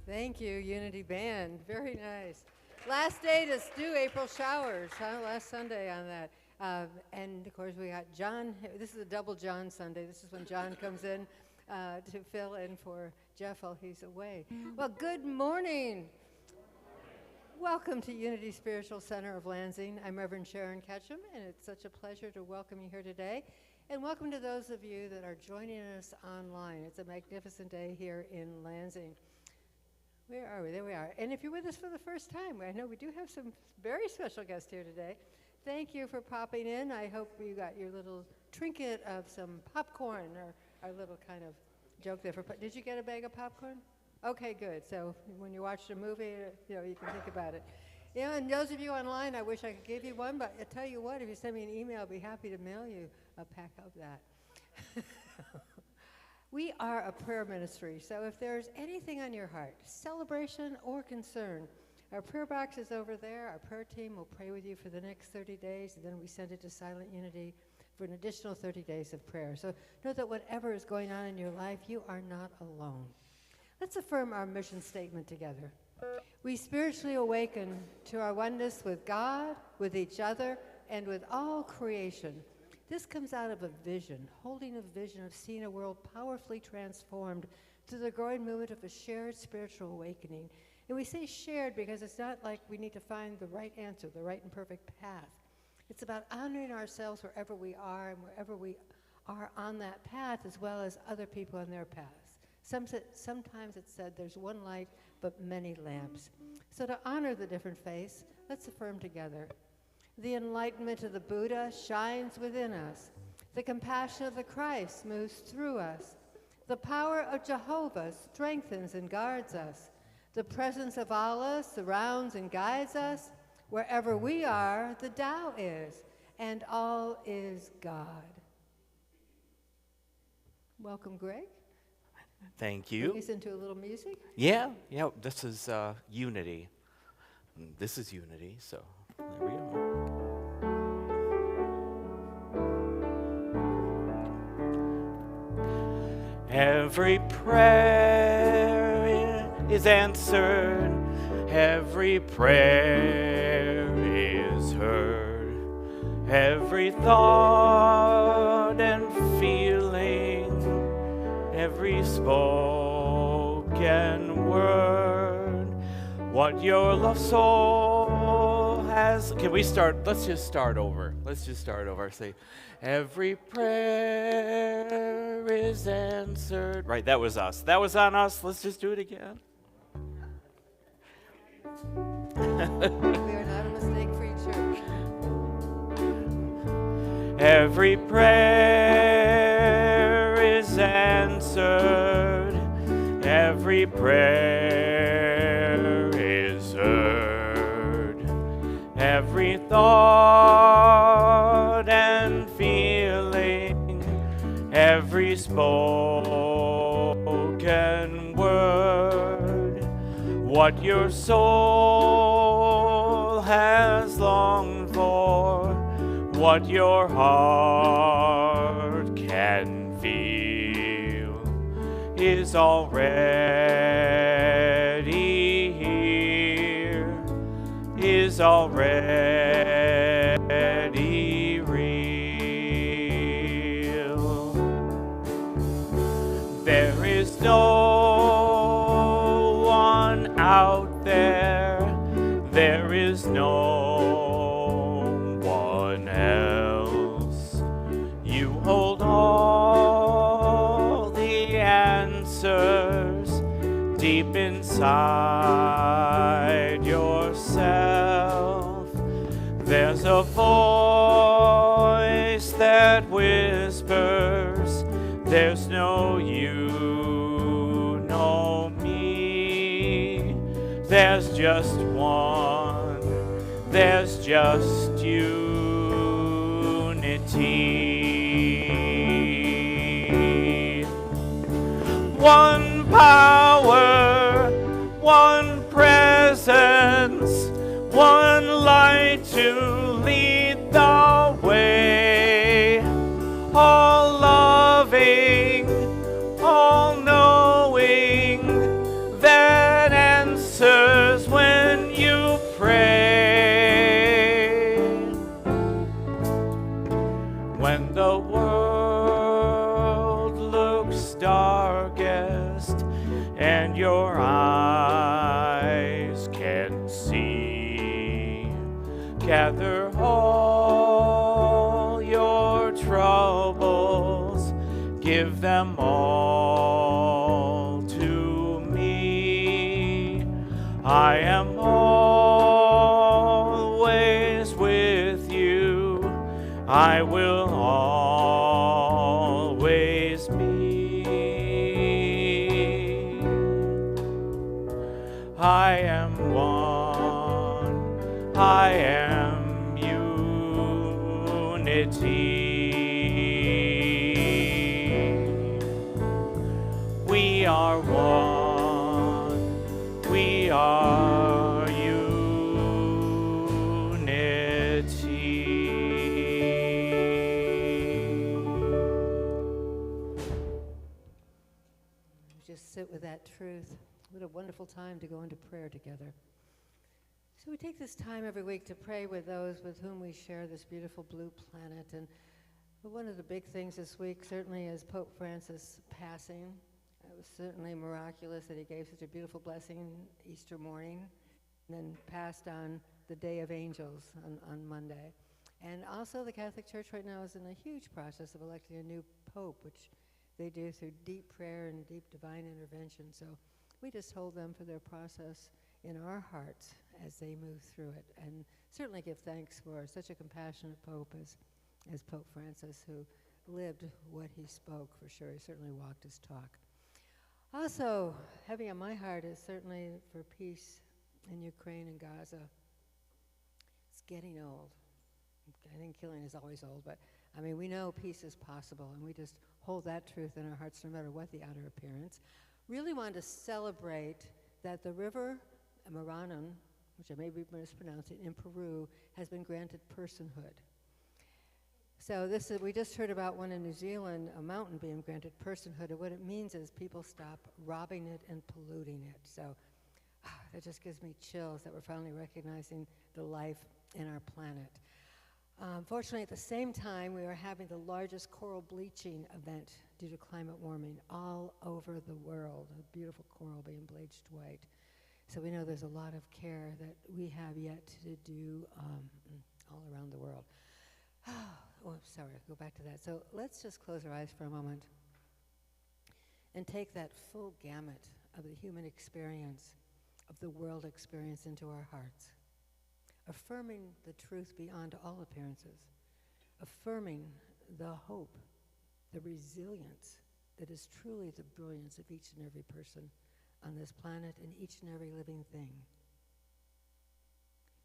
Thank you, Unity Band. Very nice. Last day to do April showers, last Sunday on that. And of course we got John. This is a double John Sunday. This is when John comes in to fill in for Jeff while he's away. Well, good morning. Welcome to Unity Spiritual Center of Lansing. I'm Reverend Sharon Ketchum, and it's such a pleasure to welcome you here today. And welcome to those of you that are joining us online. It's a magnificent day here in Lansing. Where are we? There we are. And if you're with us for the first time, I know we do have some very special guests here today. Thank you for popping in. I hope you got your little trinket of some popcorn, or our little kind of joke there. Did you get a bag of popcorn? Okay, good. So when you watch a movie, you can think about it. And those of you online, I wish I could give you one, but I tell you what, if you send me an email, I'll be happy to mail you a pack of that. We are a prayer ministry, so if there's anything on your heart, celebration or concern, our prayer box is over there. Our prayer team will pray with you for the next 30 days, and then we send it to Silent Unity for an additional 30 days of prayer. So know that whatever is going on in your life, you are not alone. Let's affirm our mission statement together. We spiritually awaken to our oneness with God, with each other, and with all creation. This comes out of a vision, holding a vision of seeing a world powerfully transformed through the growing movement of a shared spiritual awakening. And we say shared because it's not like we need to find the right answer, the right and perfect path. It's about honoring ourselves wherever we are and wherever we are on that path, as well as other people on their paths. Sometimes it's said there's one light, but many lamps. So to honor the different faiths, let's affirm together. The enlightenment of the Buddha shines within us. The compassion of the Christ moves through us. The power of Jehovah strengthens and guards us. The presence of Allah surrounds and guides us. Wherever we are, the Tao is, and all is God. Welcome, Greg. Thank you. Bring us into a little music. Yeah, this is Unity. This is Unity, so there we go. Every prayer is answered, every prayer is heard, every thought and feeling, every spoken word, what your love soul has. Can we start? Let's just start over. Say, every prayer is answered. Right, that was us. That was on us. Let's just do it again. We are not a mistake-free church. Every prayer is answered. Every prayer is heard. Every thought and feeling, every spoken word, what your soul has longed for, what your heart can feel is already here, is already real. There is no one out there, there is no one else. You hold all the answers deep inside yourself. There's a voice that whispers, there's no you, no me. There's just one, there's just unity. One power, one presence, one light to lead the way. All loving, all knowing, that answers when you pray. When the world looks darkest and your eyes can't see, gather all your troubles, give them all to me. I am always with you, I will always be. I am one, I am unity. We are one, we are unity. Just sit with that truth. What a wonderful time to go into prayer together. So we take this time every week to pray with those with whom we share this beautiful blue planet. And one of the big things this week certainly is Pope Francis passing. It was certainly miraculous that he gave such a beautiful blessing Easter morning, and then passed on the Day of Angels on Monday. And also the Catholic Church right now is in a huge process of electing a new pope, which they do through deep prayer and deep divine intervention. So we just hold them for their process in our hearts as they move through it, and certainly give thanks for such a compassionate pope as Pope Francis, who lived what he spoke for sure. He certainly walked his talk. Also, heavy on my heart is certainly for peace in Ukraine and Gaza. It's getting old. I think killing is always old, but I mean, we know peace is possible, and we just hold that truth in our hearts no matter what the outer appearance. Really wanted to celebrate that the river Maranon, which I may be mispronouncing, in Peru, has been granted personhood. So we just heard about one in New Zealand, a mountain being granted personhood, and what it means is people stop robbing it and polluting it. So that just gives me chills that we're finally recognizing the life in our planet. Fortunately, at the same time, we are having the largest coral bleaching event due to climate warming all over the world, a beautiful coral being bleached white. So we know there's a lot of care that we have yet to do all around the world. Oh, sorry, I'll go back to that. So let's just close our eyes for a moment and take that full gamut of the human experience, of the world experience into our hearts, affirming the truth beyond all appearances, affirming the hope, the resilience that is truly the brilliance of each and every person on this planet and each and every living thing.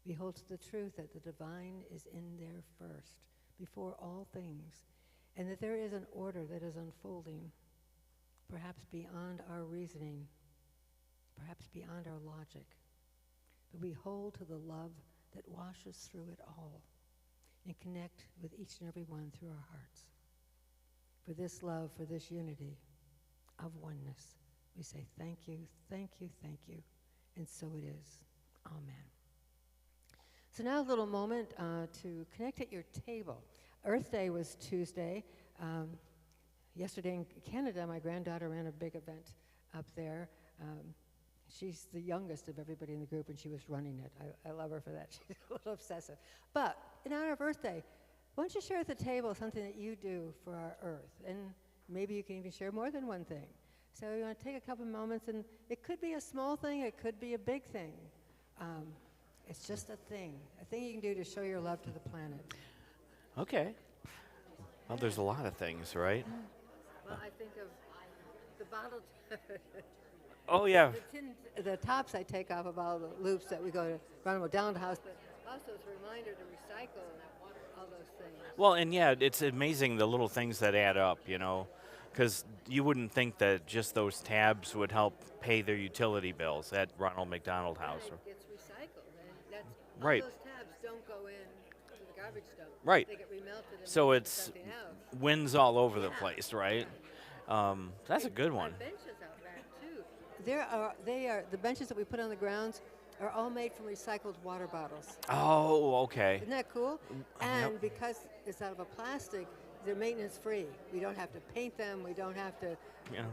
We hold to the truth that the divine is in there first, before all things, and that there is an order that is unfolding, perhaps beyond our reasoning, perhaps beyond our logic. But we hold to the love that washes through it all and connect with each and every one through our hearts. For this love, for this unity of oneness, we say thank you, thank you, thank you, and so it is. Amen. So now a little moment to connect at your table. Earth Day was Tuesday. Yesterday in Canada, my granddaughter ran a big event up there. She's the youngest of everybody in the group, and she was running it. I love her for that. She's a little obsessive. But in honor of Earth Day, why don't you share at the table something that you do for our Earth? And maybe you can even share more than one thing. So you want to take a couple moments, and it could be a small thing, it could be a big thing. It's just a thing you can do to show your love to the planet. Okay. Well, there's a lot of things, right? Well, I think of the bottle. Oh, yeah. The tops I take off of all the loops that we go to run them down the house, but also it's a reminder to recycle all those things. Well, and yeah, it's amazing the little things that add up, because you wouldn't think that just those tabs would help pay their utility bills at Ronald McDonald House. It gets recycled, and that's right. All those tabs don't go in to the garbage dump. Right. They get remelted. And so it's something else. wins all over the place, right? That's a good one. Our benches out back too. The benches that we put on the grounds are all made from recycled water bottles. Oh, okay. Isn't that cool? And Yep. because it's out of a plastic, they're maintenance free. We don't have to paint them. We don't have to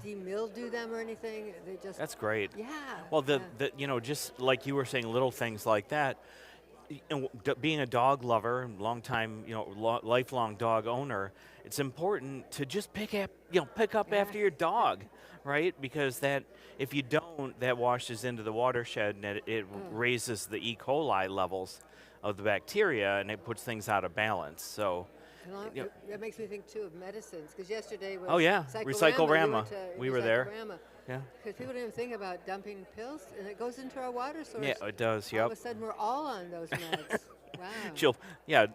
demildew them or anything. They just. That's great. Yeah. Well, just like you were saying, little things like that. Being a dog lover, long-time, lifelong dog owner, it's important to just pick up after your dog, right? Because that, if you don't, that washes into the watershed and it raises the E. coli levels of the bacteria, and it puts things out of balance. So. That makes me think too of medicines, because yesterday was Recycle-Rama. We were there. Yeah. Because people didn't think about dumping pills, and it goes into our water source. Yeah, it does. Yep. All of a sudden, we're all on those meds. Wow.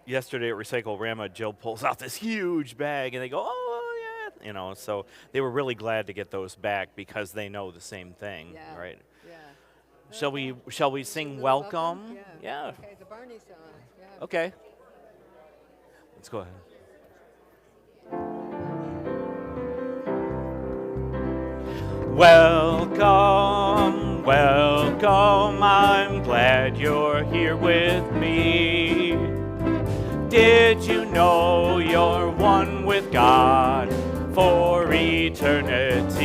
Yesterday at Recycle-Rama, Jill pulls out this huge bag, and they go, oh yeah, So they were really glad to get those back because they know the same thing, right? Yeah. Shall we sing welcome? Yeah. Okay, the Barney song. Yeah. Okay. Let's go ahead. Welcome, welcome, I'm glad you're here with me. Did you know you're one with God for eternity?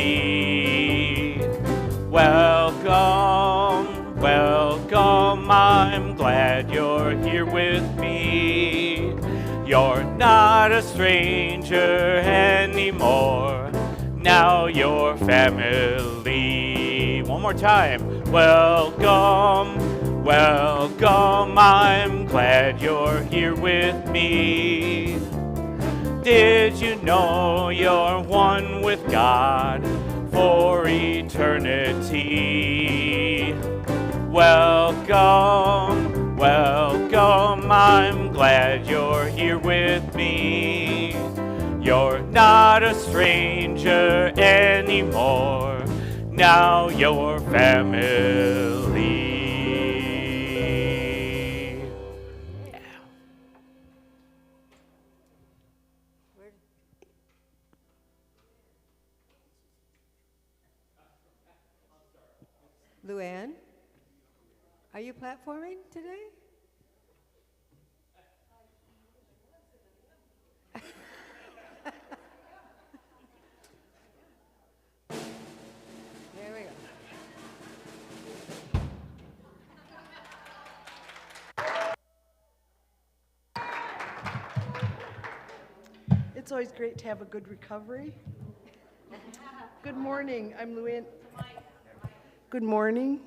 Welcome, welcome, I'm glad you're here with me. You're not a stranger anymore. Now you're family. One more time. Welcome, welcome. I'm glad you're here with me. Did you know you're one with God for eternity? Welcome, welcome. I'm glad you're here with me. You're not a stranger anymore. Now you're family. Yeah. LuAnne, are you platforming today? There we go. It's always great to have a good recovery. Good morning. I'm LuAnne. Good morning.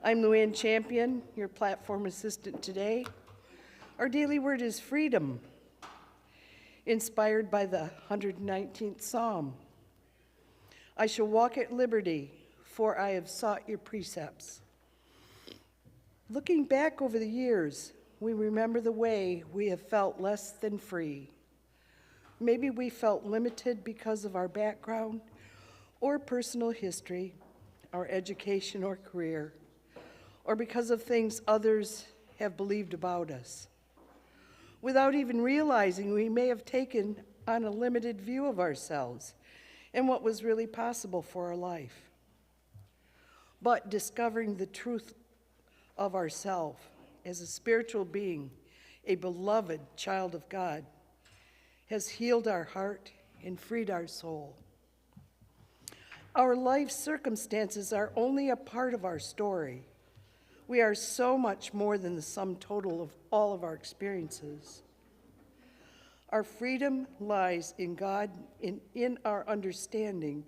I'm LuAnne Champion, your platform assistant today. Our daily word is freedom, inspired by the 119th Psalm. I shall walk at liberty, for I have sought your precepts. Looking back over the years, we remember the way we have felt less than free. Maybe we felt limited because of our background or personal history, our education or career, or because of things others have believed about us. Without even realizing, we may have taken on a limited view of ourselves and what was really possible for our life. But discovering the truth of ourselves as a spiritual being, a beloved child of God, has healed our heart and freed our soul. Our life circumstances are only a part of our story. We are so much more than the sum total of all of our experiences. Our freedom lies in God, in our understanding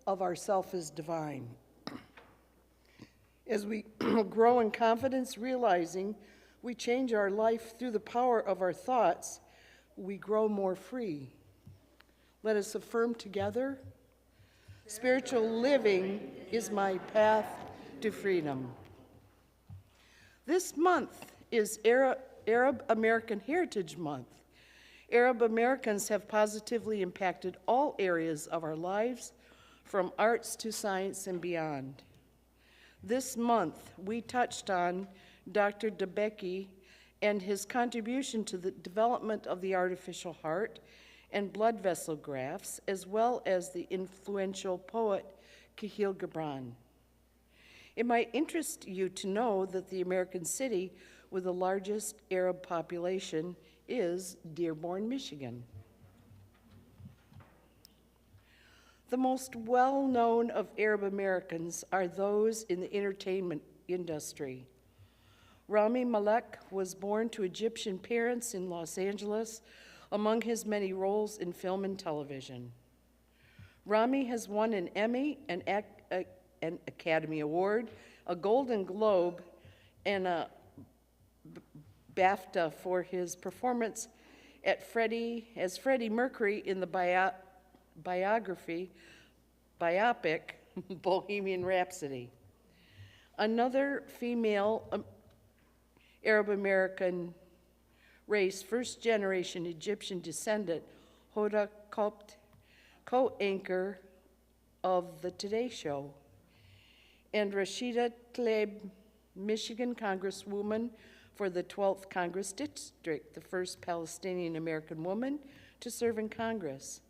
of ourself as divine. As we grow in confidence, realizing we change our life through the power of our thoughts, we grow more free. Let us affirm together, spiritual living is my path to freedom. This month is Arab American Heritage Month. Arab Americans have positively impacted all areas of our lives, from arts to science and beyond. This month, we touched on Dr. DeBecke and his contribution to the development of the artificial heart and blood vessel grafts, as well as the influential poet Khalil Gibran. It might interest you to know that the American city with the largest Arab population is Dearborn, Michigan. The most well-known of Arab Americans are those in the entertainment industry. Rami Malek was born to Egyptian parents in Los Angeles, among his many roles in film and television. Rami has won an Emmy, an Academy Award, a Golden Globe, and a BAFTA for his performance as Freddie Mercury in the biopic Bohemian Rhapsody. Another female Arab American race, first-generation Egyptian descendant, Hoda Kotb, co-anchor of the Today Show, and Rashida Tlaib, Michigan Congresswoman for the 12th Congress District, the first Palestinian-American woman to serve in Congress.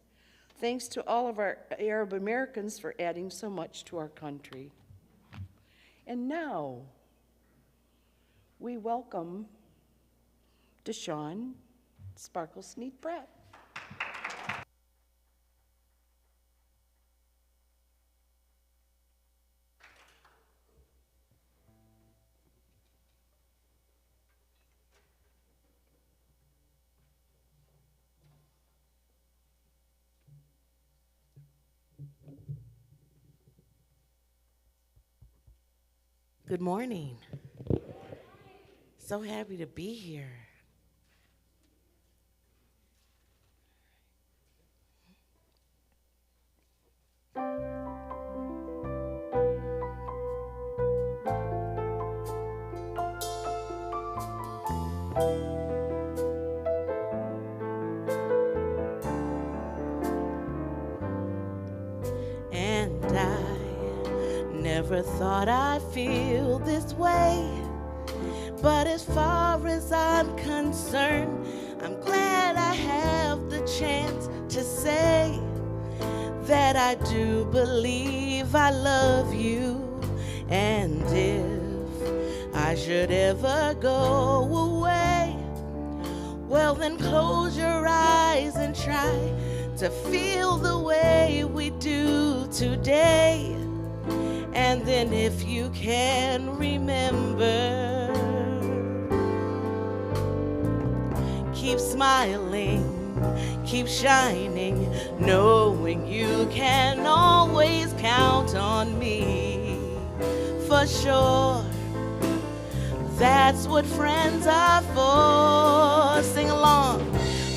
Thanks to all of our Arab Americans for adding so much to our country. And now, we welcome Deshawn Sparkle Sneed Pratt. Good morning. So happy to be here. And I never thought I'd feel this way, but as far as I'm concerned, I'm glad I have the chance to say that I do believe I love you. And if I should ever go away, well then close your eyes and try to feel the way we do today. And then if you can remember, keep smiling, keep shining, knowing you can always count on me. For sure, that's what friends are for. Sing along.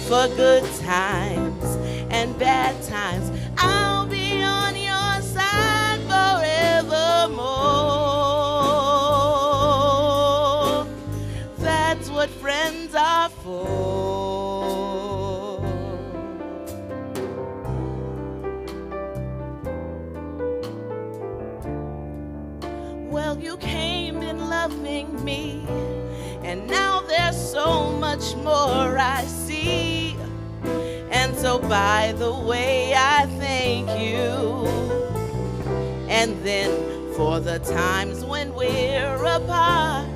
For good times and bad times, I'll be on your side forevermore. That's what friends are for. Well, you came in loving me, and now there's so much more I see. And so by the way, I thank you. And then for the times when we're apart,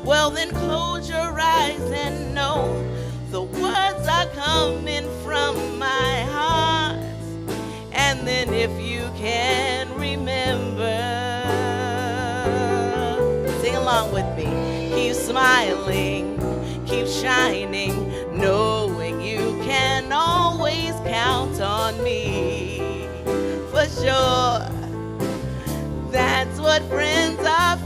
well then close your eyes and know the words are coming from my heart. And then if you can remember, sing along with me. Keep smiling, keep shining, knowing you can always count on me. For sure, that's what friends are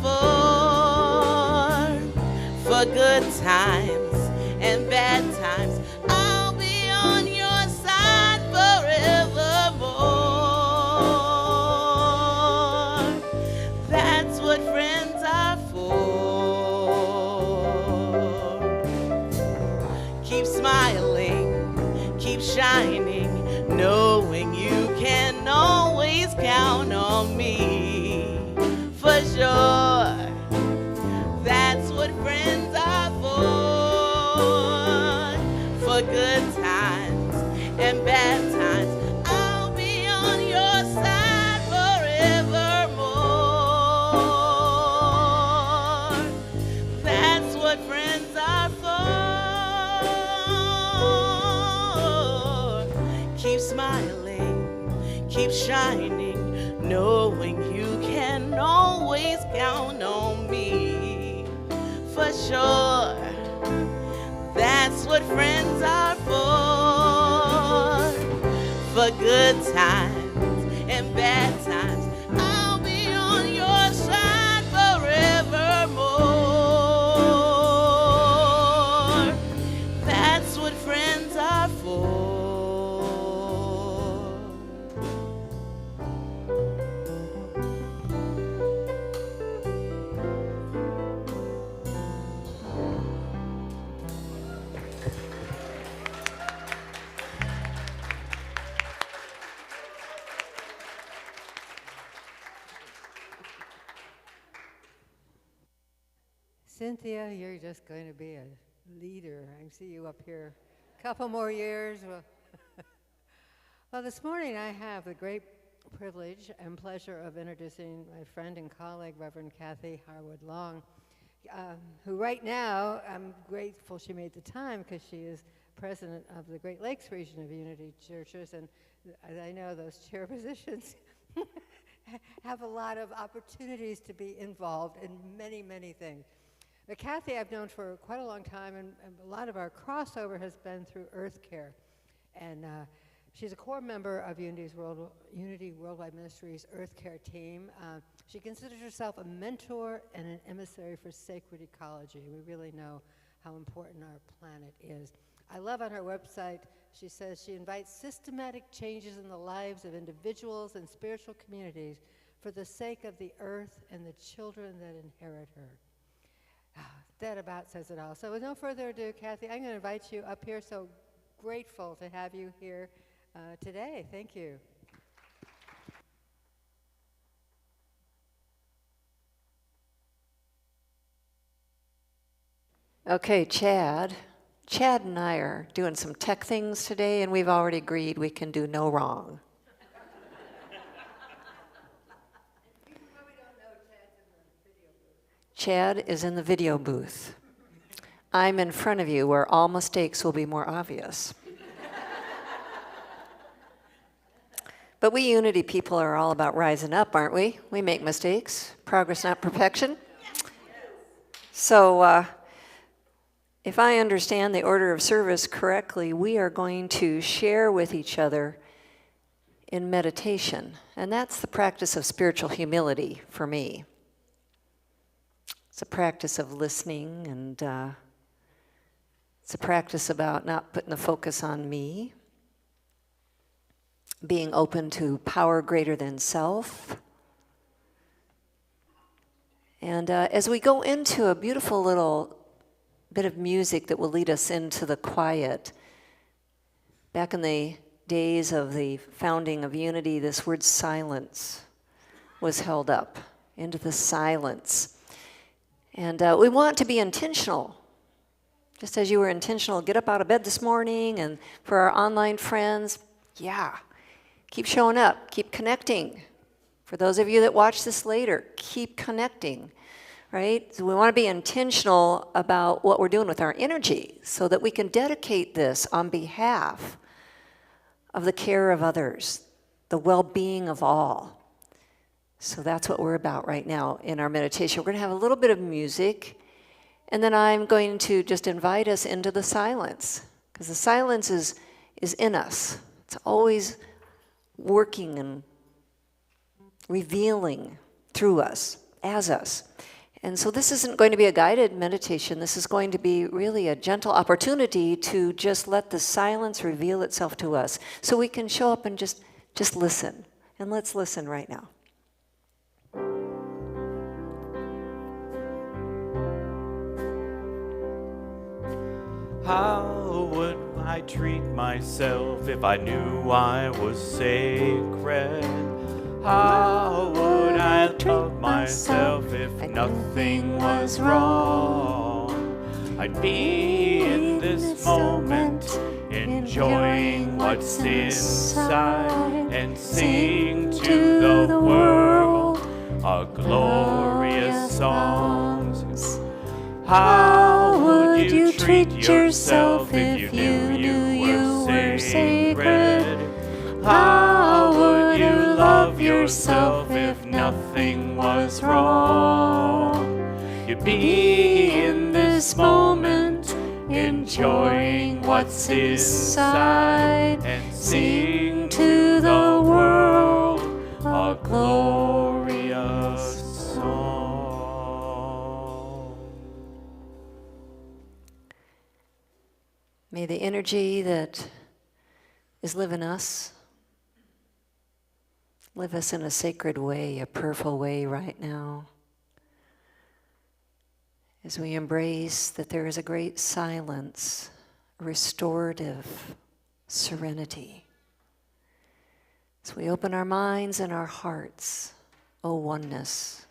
for good times and bad times. I'll be on your side forevermore. That's what friends are for. Keep smiling, keep shining, knowing you can always count on me. For sure, that's what friends are for good times and bad times. I'll be on your side forevermore. That's what friends are for. Keep smiling, keep shining, knowing you can always count on me. For sure, that's what friends are for good times and bad times. I'll be on your side forevermore. That's what friends are for. Cynthia, you're just going to be a leader. I see you up here a couple more years. Well, this morning I have the great privilege and pleasure of introducing my friend and colleague, Reverend Kathy Harwood Long, who right now, I'm grateful she made the time because she is president of the Great Lakes region of Unity Churches, and I know those chair positions have a lot of opportunities to be involved in many, many things. But Kathy I've known for quite a long time, and a lot of our crossover has been through Earth Care. And she's a core member of Unity Worldwide Ministries Earth Care team. She considers herself a mentor and an emissary for sacred ecology. We really know how important our planet is. I love on her website, she says she invites systematic changes in the lives of individuals and spiritual communities for the sake of the earth and the children that inherit her. That about says it all. So with no further ado, Kathy, I'm going to invite you up here. So grateful to have you here today. Thank you. Okay, Chad and I are doing some tech things today, and we've already agreed we can do no wrong. Chad is in the video booth. I'm in front of you where all mistakes will be more obvious. But we Unity people are all about rising up, aren't we? We make mistakes. Progress, not perfection. So if I understand the order of service correctly, we are going to share with each other in meditation. And that's the practice of spiritual humility for me. It's a practice of listening, and it's a practice about not putting the focus on me, being open to power greater than self. And as we go into a beautiful little bit of music that will lead us into the quiet, back in the days of the founding of Unity, this word silence was held up into the silence. And we want to be intentional. Just as you were intentional, get up out of bed this morning, and for our online friends, keep showing up, keep connecting. For those of you that watch this later, keep connecting, right? So we want to be intentional about what we're doing with our energy so that we can dedicate this on behalf of the care of others, the well-being of all. So that's what we're about right now in our meditation. We're going to have a little bit of music, and then I'm going to just invite us into the silence, because the silence is in us. It's always working and revealing through us, as us. And so this isn't going to be a guided meditation. This is going to be really a gentle opportunity to just let the silence reveal itself to us so we can show up and just listen. And let's listen right now. How would I treat myself if I knew I was sacred? How would I love myself if nothing was wrong? I'd be in this moment, enjoying what's inside, and sing to the world a glorious songs. How would you treat yourself if you knew you were sacred? How would you love yourself if nothing was wrong? You'd be in this moment, enjoying what's inside, and sing to the world a glorious song. May the energy that is living us live us in a sacred way, a prayerful way right now. As we embrace that there is a great silence, restorative serenity. As we open our minds and our hearts, O oneness,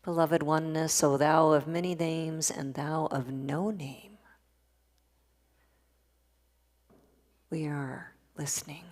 beloved oneness, O thou of many names and thou of no name, we are listening.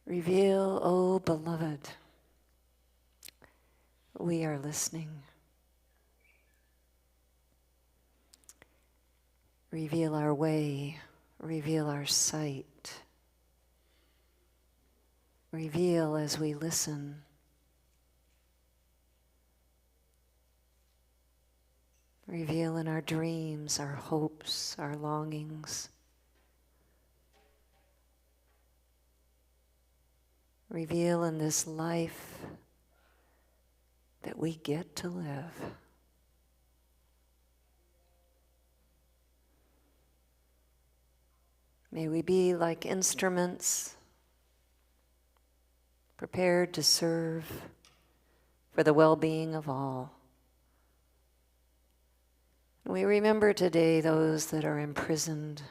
Reveal, O beloved, we are listening. Reveal our way, reveal our sight. Reveal as we listen. Reveal in our dreams, our hopes, our longings. Reveal in this life that we get to live. May we be like instruments, prepared to serve for the well-being of all. We remember today those that are imprisoned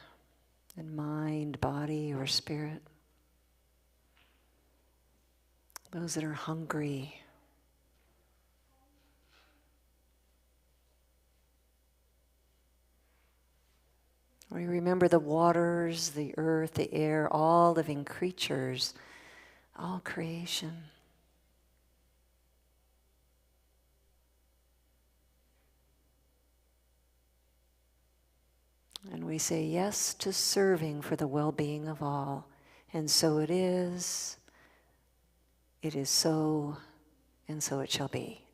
in mind, body, or spirit. Those that are hungry. We remember the waters, the earth, the air, all living creatures, all creation. And we say yes to serving for the well-being of all. And so it is so, and so it shall be.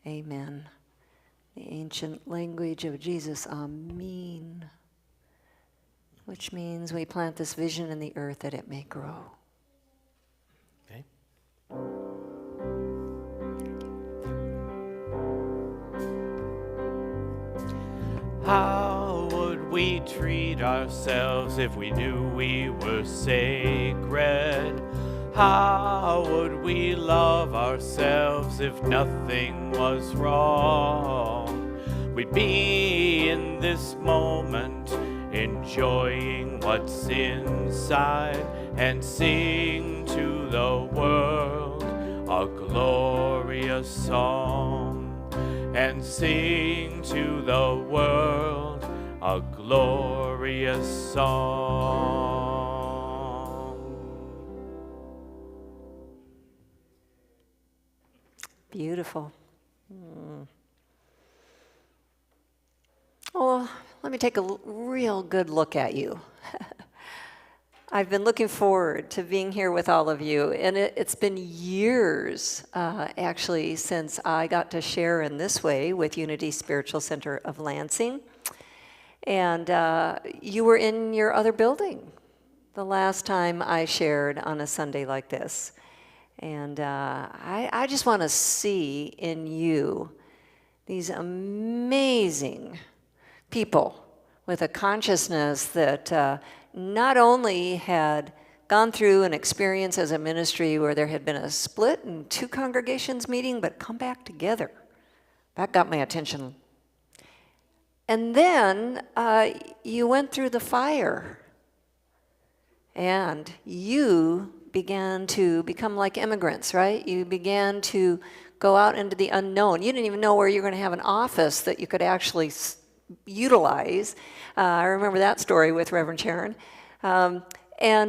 Amen. The ancient language of Jesus, Amen, which means we plant this vision in the earth that it may grow. Okay. How would we treat ourselves if we knew we were sacred? How would we love ourselves if nothing was wrong? We'd be in this moment, enjoying what's inside, and sing to the world a glorious song. And sing to the world a glorious song. Beautiful. Well, let me take a real good look at you. I've been looking forward to being here with all of you, and it's been years, actually, since I got to share in this way with Unity Spiritual Center of Lansing. And you were in your other building the last time I shared on a Sunday like this. And I just want to see in you these amazing people with a consciousness that not only had gone through an experience as a ministry where there had been a split and two congregations meeting, but come back together. That got my attention. And then you went through the fire, and you began to become like immigrants, right? You began to go out into the unknown. You didn't even know where you were going to have an office that you could actually utilize. I remember that story with Reverend Sharon. And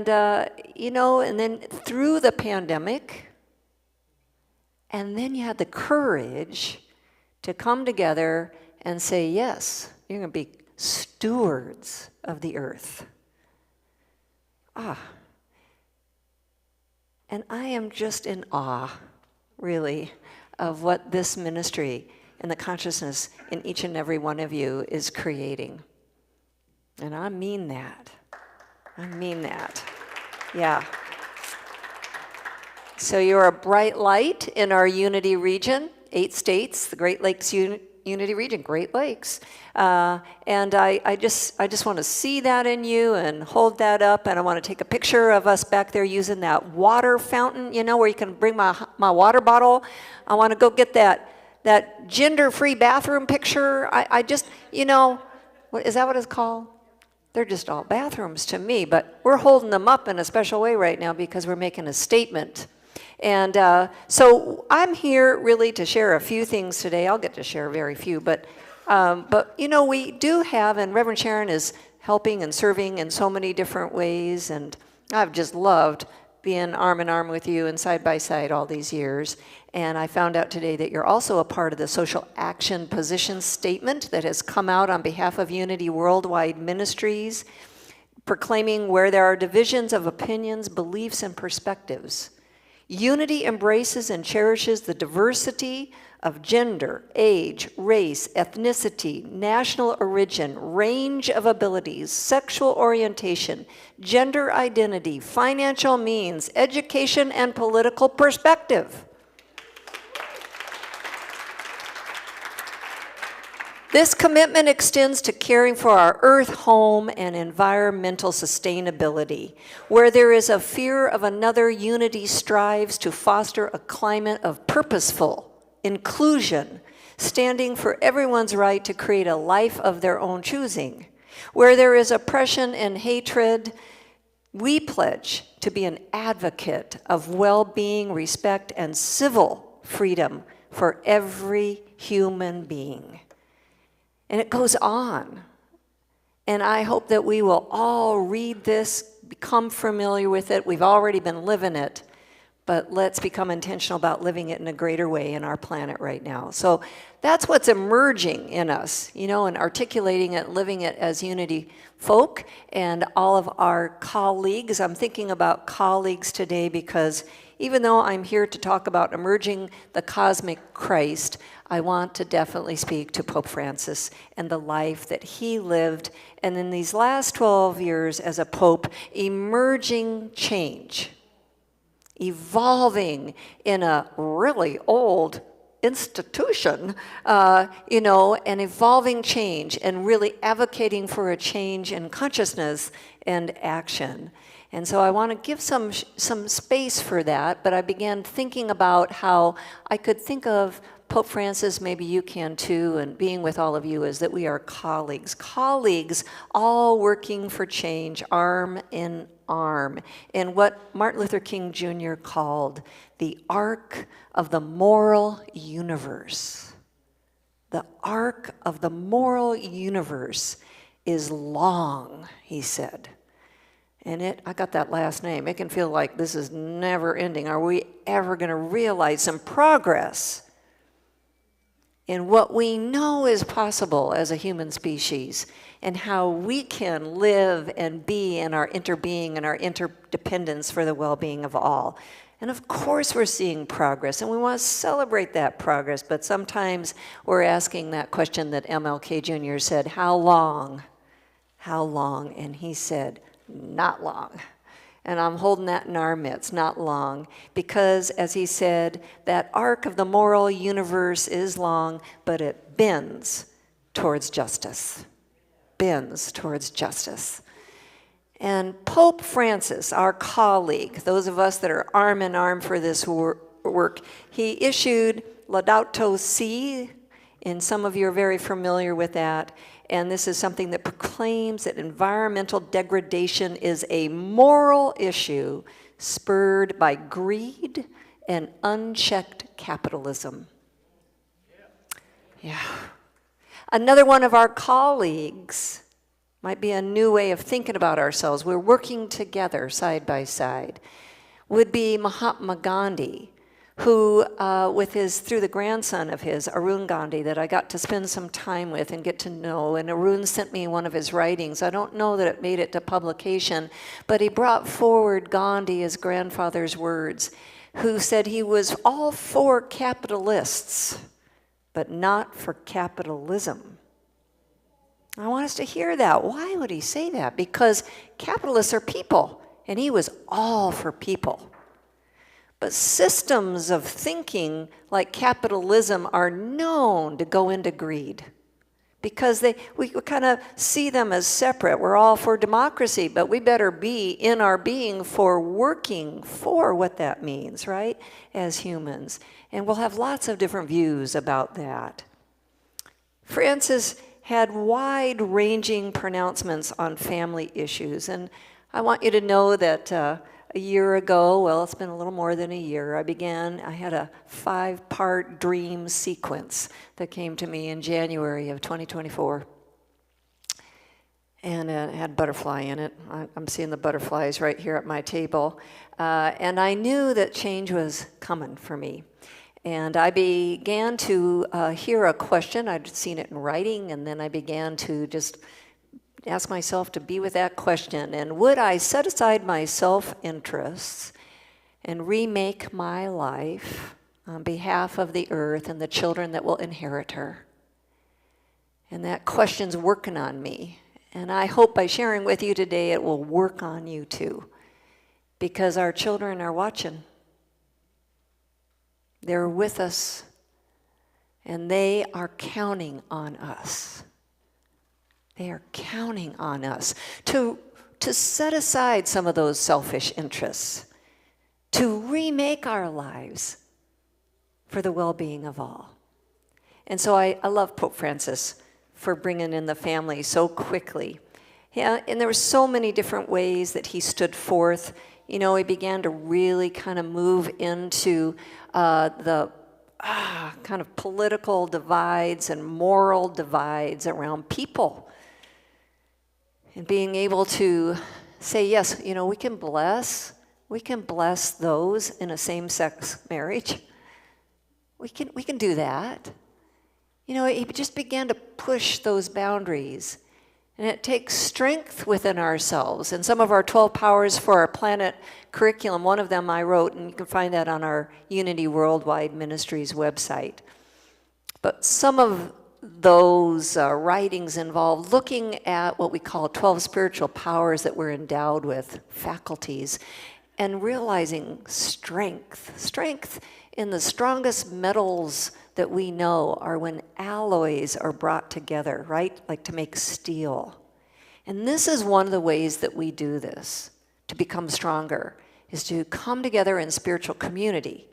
then through the pandemic, and then you had the courage to come together and say, yes, you're going to be stewards of the earth. And I am just in awe, really, of what this ministry and the consciousness in each and every one of you is creating. And I mean that. I mean that. Yeah. So you're a bright light in our Unity region, 8 states, the Great Lakes Unity region, Great Lakes. And I just want to see that in you and hold that up, and I want to take a picture of us back there using that water fountain, where you can bring my water bottle. I want to go get that gender-free bathroom picture. I just, what, is that what it's called? They're just all bathrooms to me, but we're holding them up in a special way right now because we're making a statement. And so I'm here really to share a few things today. I'll get to share very few, but we do have, and Reverend Sharon is helping and serving in so many different ways, and I've just loved being arm in arm with you and side by side all these years. And I found out today that you're also a part of the social action position statement that has come out on behalf of Unity Worldwide Ministries, proclaiming where there are divisions of opinions, beliefs, and perspectives. Unity embraces and cherishes the diversity of gender, age, race, ethnicity, national origin, range of abilities, sexual orientation, gender identity, financial means, education, and political perspective. This commitment extends to caring for our earth, home, and environmental sustainability. Where there is a fear of another, unity strives to foster a climate of purposeful inclusion, standing for everyone's right to create a life of their own choosing. Where there is oppression and hatred, we pledge to be an advocate of well-being, respect, and civil freedom for every human being. And it goes on. And I hope that we will all read this, become familiar with it. We've already been living it, but let's become intentional about living it in a greater way in our planet right now. So that's what's emerging in us, you know, and articulating it, living it as unity folk, and all of our colleagues. I'm thinking about colleagues today because even though I'm here to talk about emerging the cosmic Christ, I want to definitely speak to Pope Francis and the life that he lived, and in these last 12 years as a pope, emerging change, evolving in a really old institution, you know, and evolving change and really advocating for a change in consciousness and action. And so I want to give some space for that, but I began thinking about how I could think of Pope Francis, maybe you can too, and being with all of you, is that we are colleagues all working for change, arm in arm, in what Martin Luther King Jr. called the arc of the moral universe. The arc of the moral universe is long, he said. And I got that last name. It can feel like this is never ending. Are we ever going to realize some progress in what we know is possible as a human species, and how we can live and be in our interbeing and our interdependence for the well-being of all? And of course we're seeing progress, and we want to celebrate that progress, but sometimes we're asking that question that MLK Jr. said, how long? How long? And he said, not long. And I'm holding that in our midst, not long, because, as he said, that arc of the moral universe is long, but it bends towards justice. Bends towards justice. And Pope Francis, our colleague, those of us that are arm in arm for this work, he issued Laudato Si', and some of you are very familiar with that. And this is something that proclaims that environmental degradation is a moral issue spurred by greed and unchecked capitalism. Yeah. Another one of our colleagues, might be a new way of thinking about ourselves, we're working together side by side, would be Mahatma Gandhi, who, through the grandson of his, Arun Gandhi, that I got to spend some time with and get to know, and Arun sent me one of his writings. I don't know that it made it to publication, but he brought forward Gandhi, his grandfather's words, who said he was all for capitalists, but not for capitalism. I want us to hear that. Why would he say that? Because capitalists are people, and he was all for people. But systems of thinking like capitalism are known to go into greed, because we kind of see them as separate. We're all for democracy, but we better be in our being for working for what that means, right, as humans. And we'll have lots of different views about that. Francis had wide-ranging pronouncements on family issues, and I want you to know that a year ago, well, it's been a little more than a year, I had a 5-part dream sequence that came to me in January of 2024. And it had butterfly in it. I'm seeing the butterflies right here at my table. And I knew that change was coming for me. And I began to hear a question. I'd seen it in writing, and then I began to just ask myself to be with that question. And would I set aside my self-interests and remake my life on behalf of the earth and the children that will inherit her? And that question's working on me. And I hope by sharing with you today it will work on you too. Because our children are watching. They're with us. And they are counting on us. They are counting on us to set aside some of those selfish interests, to remake our lives for the well-being of all. And so I love Pope Francis for bringing in the family so quickly. Yeah, and there were so many different ways that he stood forth. You know, he began to really kind of move into the kind of political divides and moral divides around people. And being able to say, yes, you know, we can bless those in a same-sex marriage. We can do that. You know, he just began to push those boundaries. And it takes strength within ourselves. And some of our 12 powers for our planet curriculum, one of them I wrote, and you can find that on our Unity Worldwide Ministries website. But some of those writings involve looking at what we call 12 spiritual powers that we're endowed with, faculties, and realizing strength. Strength in the strongest metals that we know are when alloys are brought together, right? Like to make steel. And this is one of the ways that we do this, to become stronger, is to come together in spiritual community.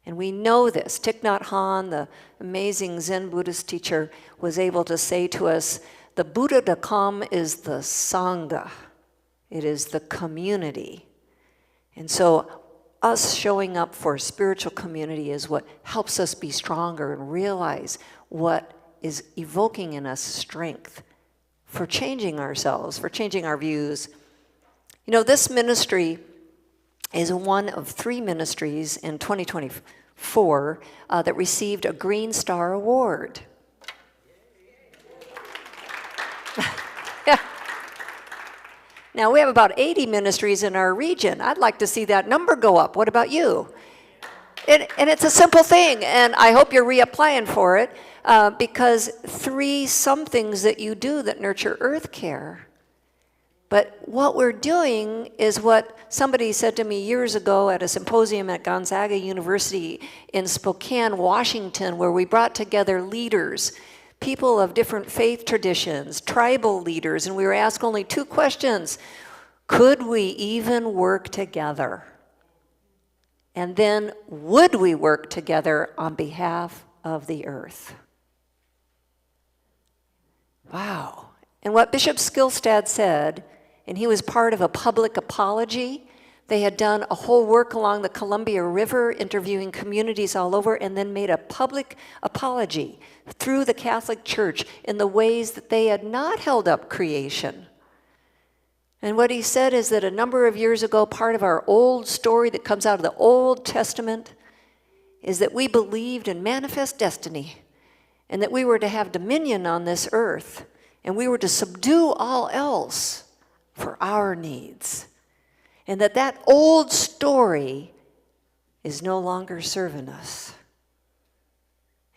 And we know this. Thich Nhat Hanh, the amazing Zen Buddhist teacher, was able to say to us, the Buddha to come is the Sangha. It is the community. And so us showing up for spiritual community is what helps us be stronger and realize what is evoking in us strength for changing ourselves, for changing our views. You know, this ministry is one of 3 ministries in 2024 that received a Green Star Award. Yeah. Now, we have about 80 ministries in our region. I'd like to see that number go up. What about you? And it's a simple thing, and I hope you're reapplying for it, because 3 somethings that you do that nurture earth care. But what we're doing is what somebody said to me years ago at a symposium at Gonzaga University in Spokane, Washington, where we brought together leaders, people of different faith traditions, tribal leaders, and we were asked only 2 questions. Could we even work together? And then, would we work together on behalf of the earth? Wow. And what Bishop Skillstad said, and he was part of a public apology. They had done a whole work along the Columbia River, interviewing communities all over, and then made a public apology through the Catholic Church in the ways that they had not held up creation. And what he said is that a number of years ago, part of our old story that comes out of the Old Testament is that we believed in manifest destiny and that we were to have dominion on this earth and we were to subdue all else for our needs. And that old story is no longer serving us.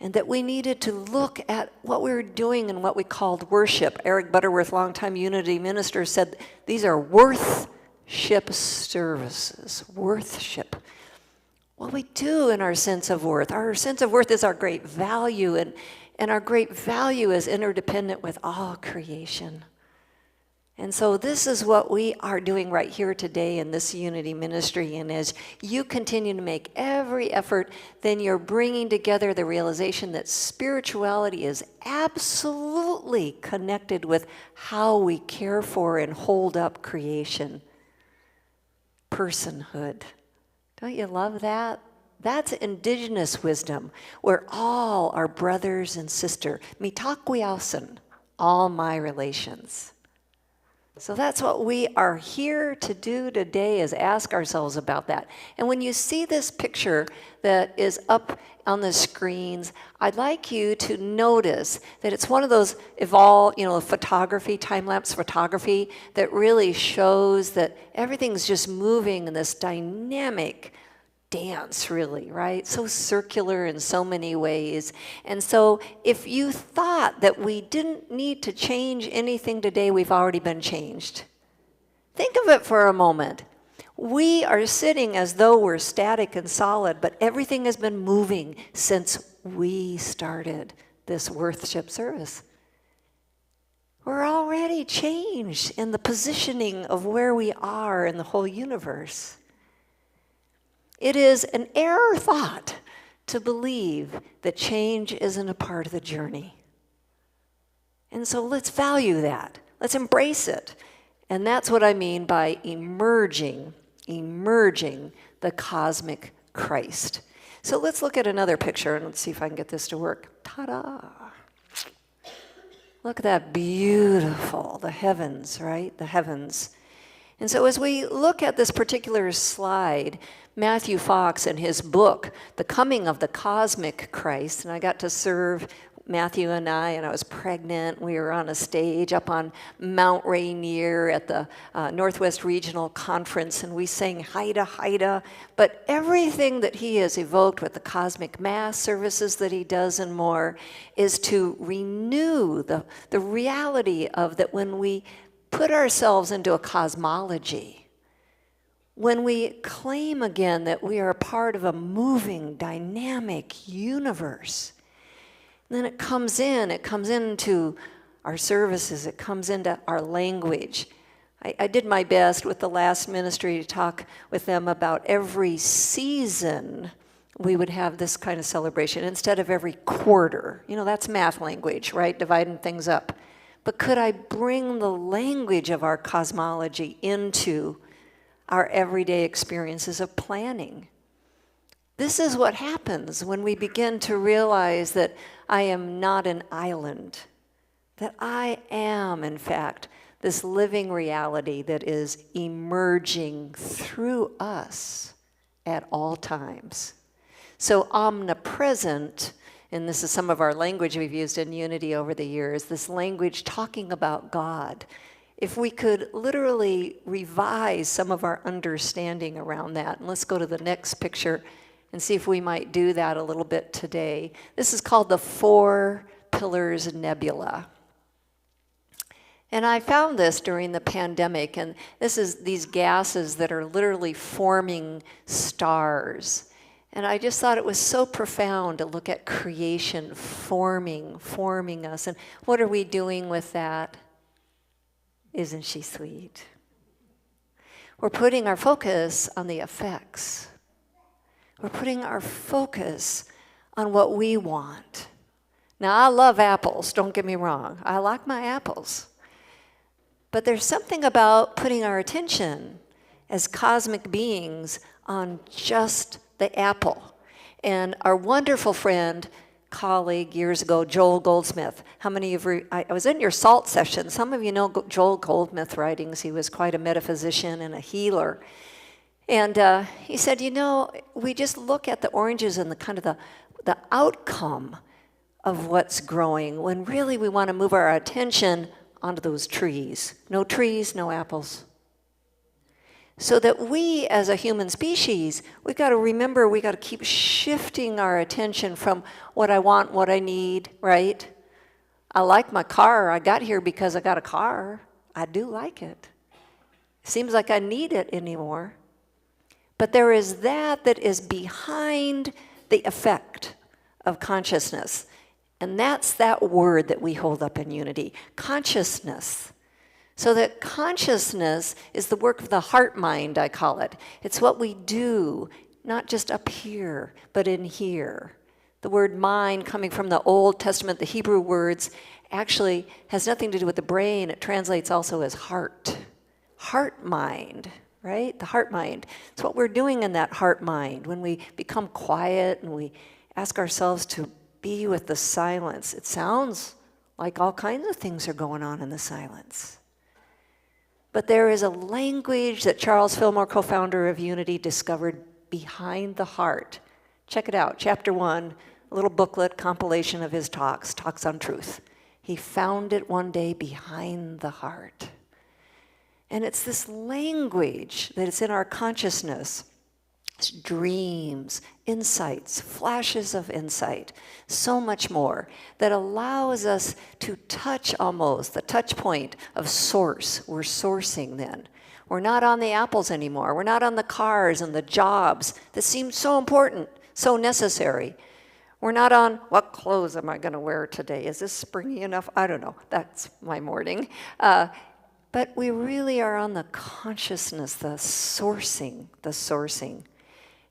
And that we needed to look at what we were doing in what we called worship. Eric Butterworth, longtime Unity minister, said these are worth-ship services. Worth-ship. What we do in our sense of worth. Our sense of worth is our great value, and our great value is interdependent with all creation. And so this is what we are doing right here today in this Unity ministry. And as you continue to make every effort, then you're bringing together the realization that spirituality is absolutely connected with how we care for and hold up creation. Personhood. Don't you love that? That's indigenous wisdom. We're all our brothers and sisters. Mitakuyaosan, all my relations. So that's what we are here to do today, is ask ourselves about that. And when you see this picture that is up on the screens, I'd like you to notice that it's one of those photography, time-lapse photography, that really shows that everything's just moving in this dynamic dance, really, right? So circular in so many ways. And so if you thought that we didn't need to change anything today, we've already been changed. Think of it for a moment. We are sitting as though we're static and solid, but everything has been moving since we started this worship service. We're already changed in the positioning of where we are in the whole universe. It is an error thought to believe that change isn't a part of the journey. And so let's value that. Let's embrace it. And that's what I mean by emerging the cosmic Christ. So let's look at another picture and let's see if I can get this to work. Ta-da! Look at that beautiful, the heavens, right? The heavens. And so as we look at this particular slide, Matthew Fox in his book, The Coming of the Cosmic Christ, and I got to serve Matthew and I was pregnant. We were on a stage up on Mount Rainier at the Northwest Regional Conference, and we sang Haida, Haida. But everything that he has evoked with the cosmic mass services that he does and more is to renew the reality of that when we put ourselves into a cosmology, when we claim again that we are part of a moving, dynamic universe, then it comes into our services, it comes into our language. I did my best with the last ministry to talk with them about every season we would have this kind of celebration instead of every quarter. You know, that's math language, right? Dividing things up. But could I bring the language of our cosmology into our everyday experiences of planning? This is what happens when we begin to realize that I am not an island, that I am, in fact, this living reality that is emerging through us at all times. So omnipresent, and this is some of our language we've used in Unity over the years, this language talking about God. If we could literally revise some of our understanding around that, and let's go to the next picture and see if we might do that a little bit today. This is called the Four Pillars Nebula. And I found this during the pandemic, and this is these gases that are literally forming stars. And I just thought it was so profound to look at creation forming us. And what are we doing with that? Isn't she sweet? We're putting our focus on the effects. We're putting our focus on what we want. Now, I love apples, don't get me wrong. I like my apples. But there's something about putting our attention as cosmic beings on just the apple. And our wonderful friend, colleague years ago, Joel Goldsmith. How many of you, I was in your SALT session. Some of you know Joel Goldsmith writings. He was quite a metaphysician and a healer. And he said, you know, we just look at the oranges and the kind of the outcome of what's growing when really we want to move our attention onto those trees. No trees, no apples. So that we as a human species, we've got to remember, we got to keep shifting our attention from what I want, what I need, right? I like my car. I got here because I got a car. I do like it. Seems like I need it anymore. But there is that is behind the effect of consciousness. And that's that word that we hold up in Unity, consciousness. So that consciousness is the work of the heart mind, I call it. It's what we do, not just up here, but in here. The word mind, coming from the Old Testament, the Hebrew words, actually has nothing to do with the brain. It translates also as heart. Heart mind. Right? The heart mind. It's what we're doing in that heart mind when we become quiet and we ask ourselves to be with the silence. It sounds like all kinds of things are going on in the silence. But there is a language that Charles Fillmore, co-founder of Unity, discovered behind the heart. Check it out. Chapter 1, a little booklet, compilation of his talks on truth. He found it one day behind the heart. And it's this language that is in our consciousness. It's dreams, insights, flashes of insight, so much more that allows us to touch almost the touch point of source. We're sourcing then. We're not on the apples anymore. We're not on the cars and the jobs that seem so important, so necessary. We're not on, what clothes am I going to wear today? Is this springy enough? I don't know. That's my morning. But we really are on the consciousness, the sourcing,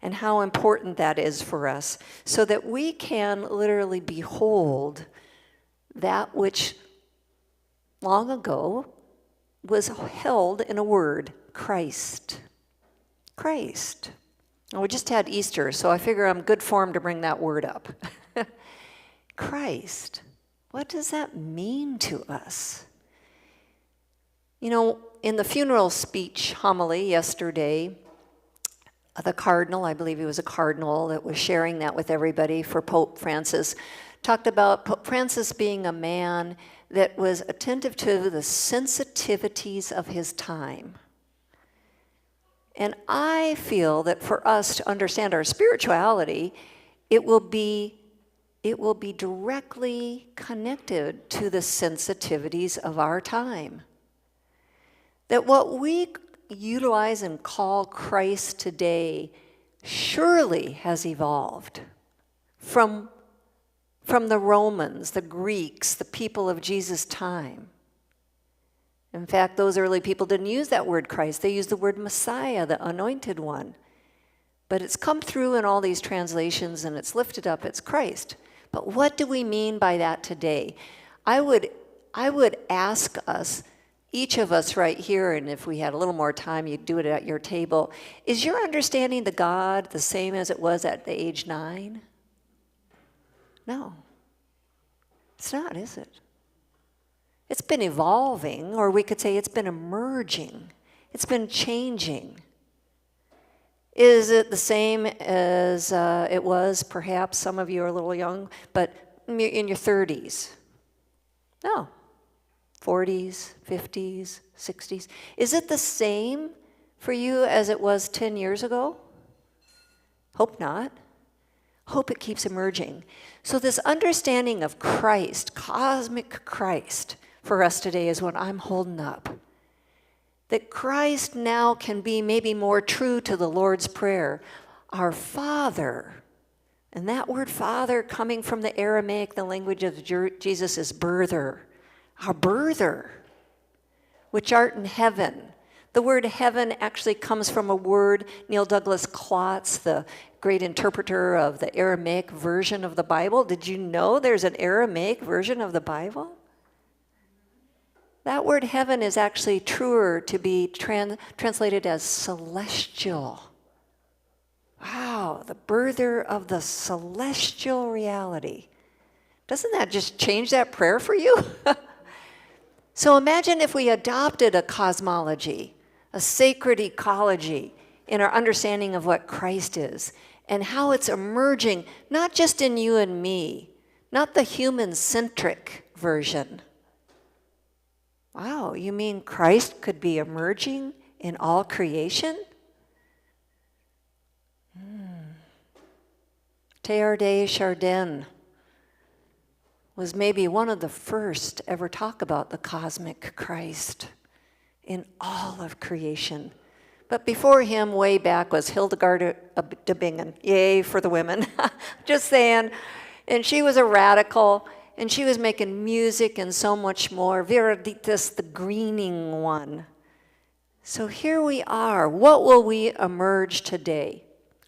and how important that is for us, so that we can literally behold that which long ago was held in a word, Christ. Christ. And we just had Easter, so I figure I'm good form to bring that word up. Christ. What does that mean to us? You know, in the funeral speech homily yesterday, the cardinal, I believe he was a cardinal that was sharing that with everybody for Pope Francis, talked about Pope Francis being a man that was attentive to the sensitivities of his time. And I feel that for us to understand our spirituality, it will be directly connected to the sensitivities of our time. That what we utilize and call Christ today surely has evolved from the Romans, the Greeks, the people of Jesus' time. In fact, those early people didn't use that word Christ. They used the word Messiah, the anointed one. But it's come through in all these translations and it's lifted up, it's Christ. But what do we mean by that today? I would ask us, each of us right here, and if we had a little more time, you'd do it at your table, is your understanding the God the same as it was at the age 9? No. It's not, is it? It's been evolving, or we could say it's been emerging. It's been changing. Is it the same as it was? Perhaps some of you are a little young, but in your 30s. No. 40s, 50s, 60s. Is it the same for you as it was 10 years ago? Hope not. Hope it keeps emerging. So this understanding of Christ, cosmic Christ, for us today is what I'm holding up. That Christ now can be maybe more true to the Lord's Prayer. Our Father. And that word Father coming from the Aramaic, the language of Jesus, is birther. Our birther, which art in heaven. The word heaven actually comes from a word, Neil Douglas Klotz, the great interpreter of the Aramaic version of the Bible. Did you know there's an Aramaic version of the Bible? That word heaven is actually truer to be translated as celestial. Wow, the birther of the celestial reality. Doesn't that just change that prayer for you? So imagine if we adopted a cosmology, a sacred ecology in our understanding of what Christ is and how it's emerging, not just in you and me, not the human-centric version. Wow, you mean Christ could be emerging in all creation? Teilhard de Chardin was maybe one of the first to ever talk about the cosmic Christ in all of creation. But before him, way back, was Hildegard of Bingen. Yay for the women. Just saying. And she was a radical, and she was making music and so much more. Viriditas, the greening one. So here we are. What will we emerge today?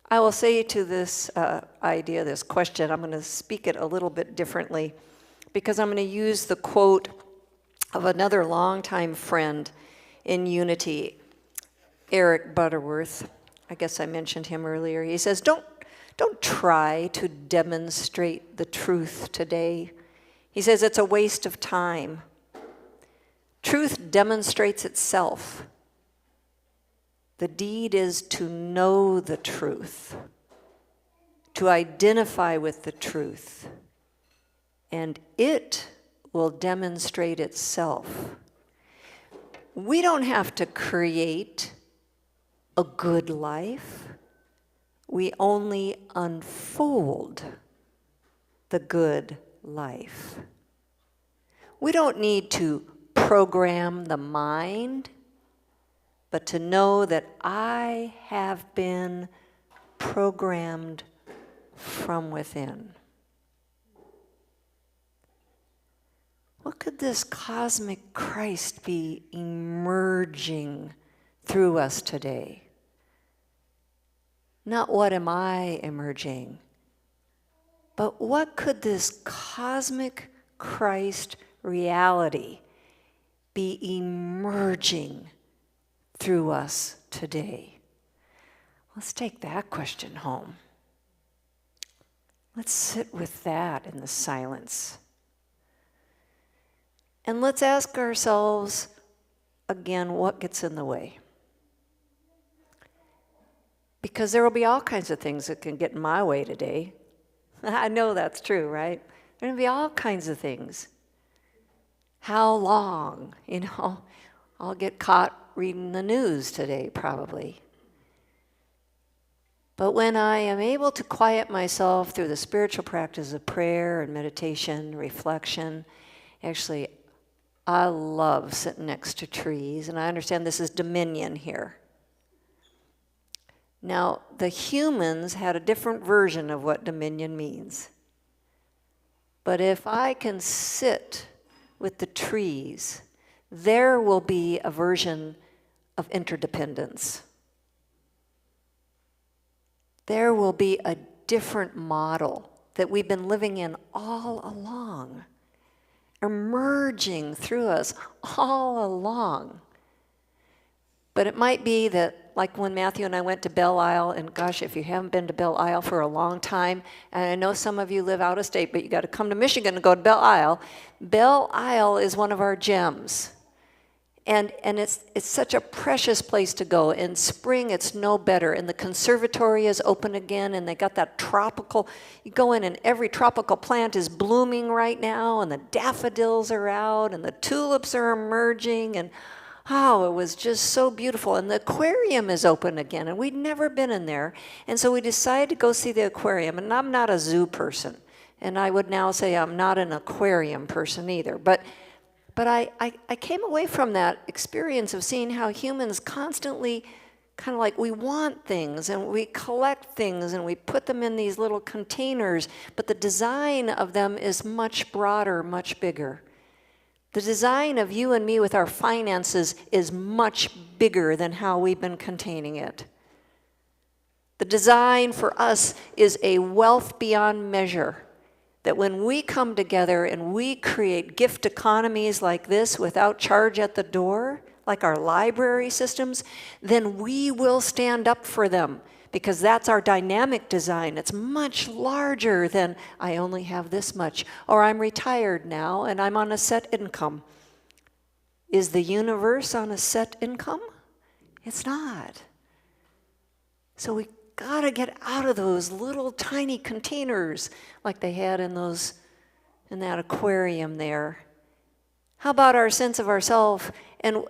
I will say to this idea, this question, I'm going to speak it a little bit differently, because I'm going to use the quote of another longtime friend in Unity, Eric Butterworth. I guess I mentioned him earlier. He says, don't try to demonstrate the truth today. He says it's a waste of time. Truth demonstrates itself. The deed is to know the truth, to identify with the truth, and it will demonstrate itself. We don't have to create a good life. We only unfold the good life. We don't need to program the mind. but to know that I have been programmed from within. What could this cosmic Christ be emerging through us today? Not what am I emerging, but what could this cosmic Christ reality be emerging through us today? Let's take that question home. Let's sit with that in the silence. And let's ask ourselves again, what gets in the way? Because there will be all kinds of things that can get in my way today. I know that's true, right? There are going to be all kinds of things. How long? I'll get caught reading the news today, probably. But when I am able to quiet myself through the spiritual practice of prayer and meditation, reflection, actually, I love sitting next to trees, and I understand this is dominion here. Now, the humans had a different version of what dominion means. But if I can sit with the trees, there will be a version of interdependence. There will be a different model that we've been living in all along, emerging through us all along. But it might be that, like when Matthew and I went to Belle Isle, and gosh, if you haven't been to Belle Isle for a long time, and I know some of you live out of state, but you got to come to Michigan to go to Belle Isle. Belle Isle is one of our gems. And it's such a precious place to go. In spring, it's no better. And the conservatory is open again, and they got that tropical, you go in and every tropical plant is blooming right now, and the daffodils are out, and the tulips are emerging, and oh, it was just so beautiful. And the aquarium is open again, and we'd never been in there. And so we decided to go see the aquarium. And I'm not a zoo person, and I would now say I'm not an aquarium person either. But I came away from that experience of seeing how humans constantly kind of like we want things and we collect things and we put them in these little containers, but the design of them is much broader, much bigger. The design of you and me with our finances is much bigger than how we've been containing it. The design for us is a wealth beyond measure. That when we come together and we create gift economies like this without charge at the door, like our library systems, then we will stand up for them because that's our dynamic design. It's much larger than I only have this much, or I'm retired now and I'm on a set income. Is the universe on a set income? It's not. So we gotta get out of those little tiny containers like they had in that aquarium there. How about our sense of ourself and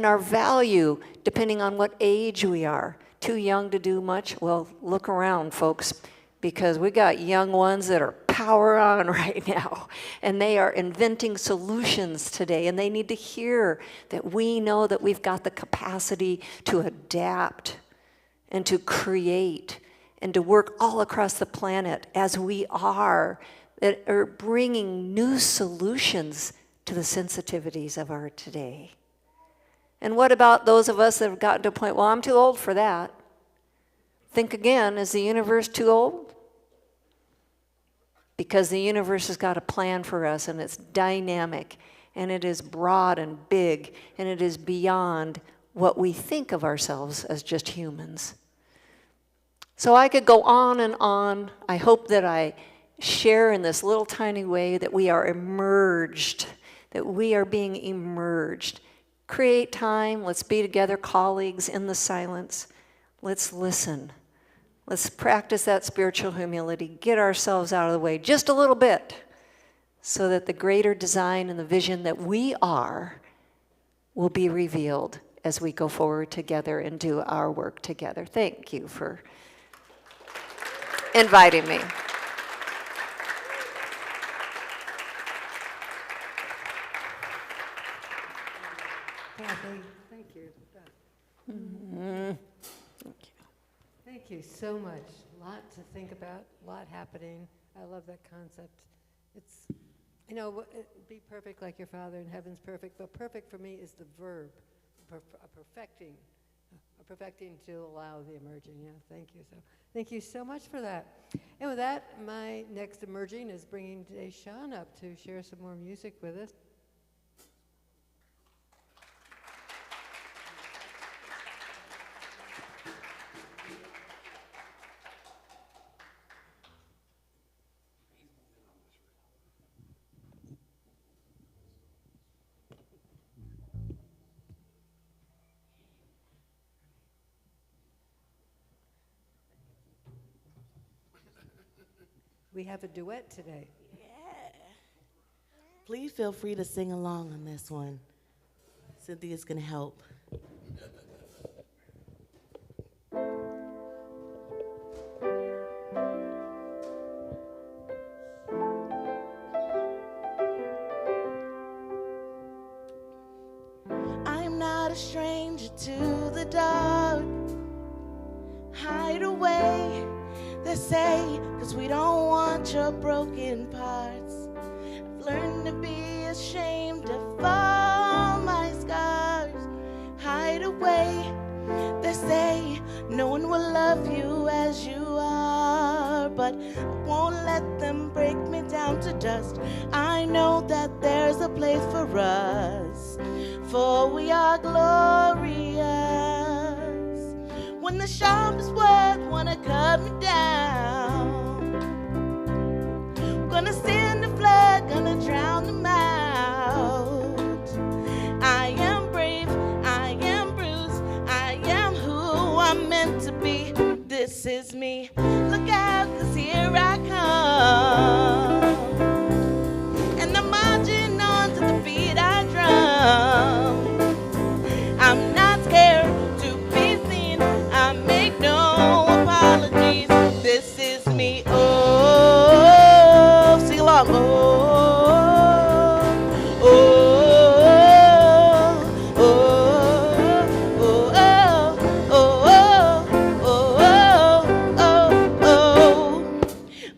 our value depending on what age we are? Too young to do much? Well, look around, folks, because we got young ones that are power on right now, and they are inventing solutions today, and they need to hear that we know that we've got the capacity to adapt and to create and to work all across the planet as we are, that are bringing new solutions to the sensitivities of our today. And what about those of us that have gotten to a point, well, I'm too old for that. Think again, is the universe too old? Because the universe has got a plan for us, and it's dynamic, and it is broad and big, and it is beyond what we think of ourselves as just humans. So I could go on and on. I hope that I share in this little tiny way that we are emerged, that we are being emerged. Create time. Let's be together, colleagues, in the silence. Let's listen. Let's practice that spiritual humility. Get ourselves out of the way just a little bit so that the greater design and the vision that we are will be revealed as we go forward together and do our work together. Thank you for inviting me. Kathy, thank you. Thank you so much. A lot to think about, a lot happening. I love that concept. It's, be perfect like your Father in heaven's perfect, but perfect for me is the verb, perfecting to allow the emerging. Yeah, thank you. So thank you so much for that. And with that, my next emerging is bringing Deshawn up to share some more music with us. We have a duet today. Yeah. Please feel free to sing along on this one. Cynthia's going to help. I'm not a stranger to the dark. Hide away, they say, 'cause we don't want your broken parts. I've learned to be ashamed of all my scars. Hide away, they say, no one will love you as you are. But I won't let them break me down to dust. I know that there's a place for us, for we are glorious. When the sharpest words wanna cut me down, gonna send a flood, gonna drown them out. I am brave, I am bruised, I am who I'm meant to be. This is me. Look out, 'cause here I come, and I'm marching on to the beat I drum. I'm not scared to be seen, I make no apologies. This is me. Oh, sing along. Oh, oh, oh, oh, oh, oh, oh, oh.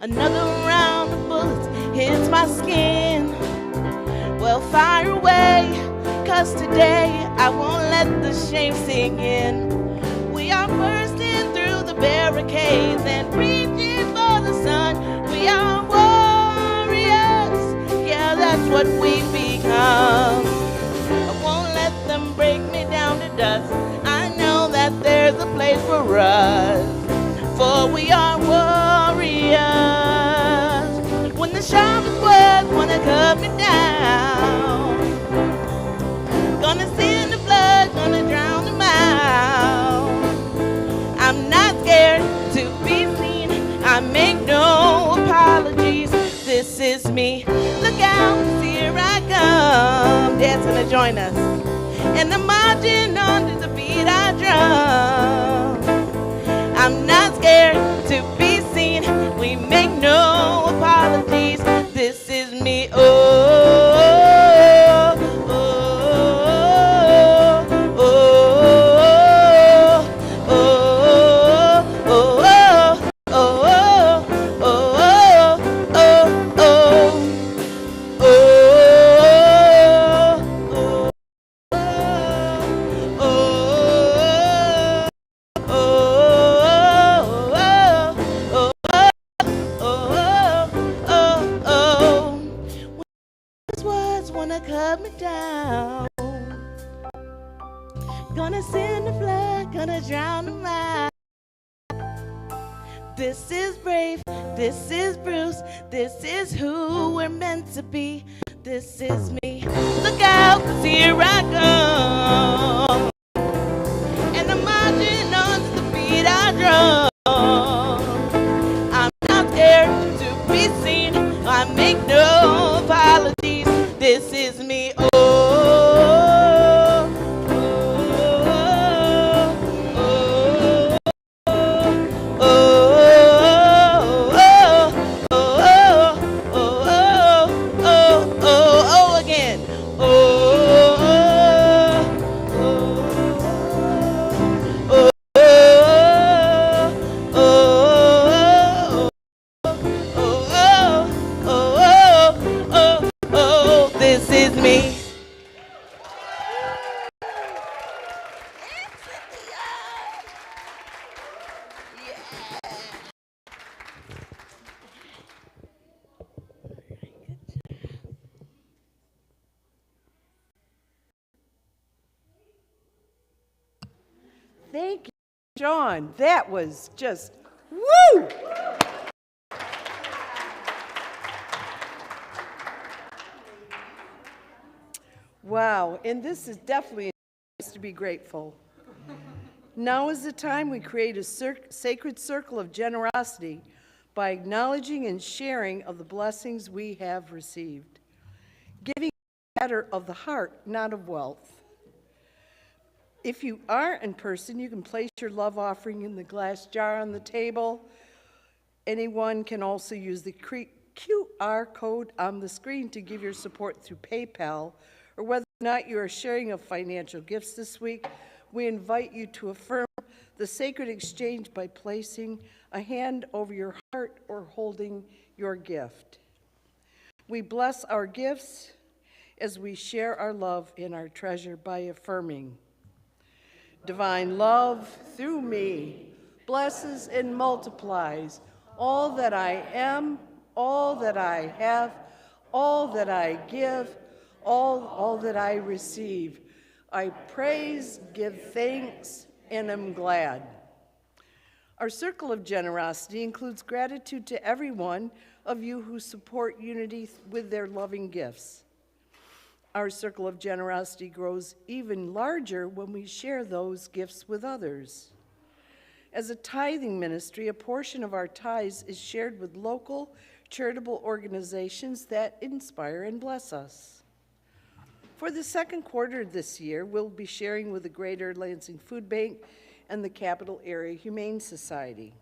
Another round of bullets hits my skin. Well, fire away, 'cause today I won't let the shame sink in. We are bursting through the barricades and reaching for the sun. We are warriors, yeah, that's what we become. I won't let them break me down to dust. I know that there's a place for us, for we are warriors. When the sharpest words wanna cut me down, gonna send the blood, gonna drown them out. I'm not scared to be seen, I make no apologies. This is me. Look out, 'cause here I come. Dance gonna join us, and I'm marching on to the beat I drum. I'm not scared to be seen, we make no apologies. This is me. Oh, oh, oh, oh, oh, oh, oh, wanna cut me down. Gonna send a flood, gonna drown them out. This is brave, this is Bruce, this is who we're meant to be. This is me. Look out, 'cause here I come, and I'm marching on to the beat I drum. I'm not scared to be seen, I make no apologies. This is me. Oh, again. Oh, with me. Thank you, John. That was just, woo! Wow, and this is definitely a place to be grateful. Now is the time we create a sacred circle of generosity by acknowledging and sharing of the blessings we have received. Giving is a matter of the heart, not of wealth. If you are in person, you can place your love offering in the glass jar on the table. Anyone can also use the QR code on the screen to give your support through PayPal, or whether or not you are sharing of financial gifts this week, we invite you to affirm the sacred exchange by placing a hand over your heart or holding your gift. We bless our gifts as we share our love and our treasure by affirming. Divine love through me blesses and multiplies all that I am, all that I have, all that I give, all that I receive. I praise, give thanks, and am glad. Our circle of generosity includes gratitude to every one of you who support Unity with their loving gifts. Our circle of generosity grows even larger when we share those gifts with others. As a tithing ministry, a portion of our tithes is shared with local charitable organizations that inspire and bless us. For the second quarter this year, we'll be sharing with the Greater Lansing Food Bank and the Capital Area Humane Society.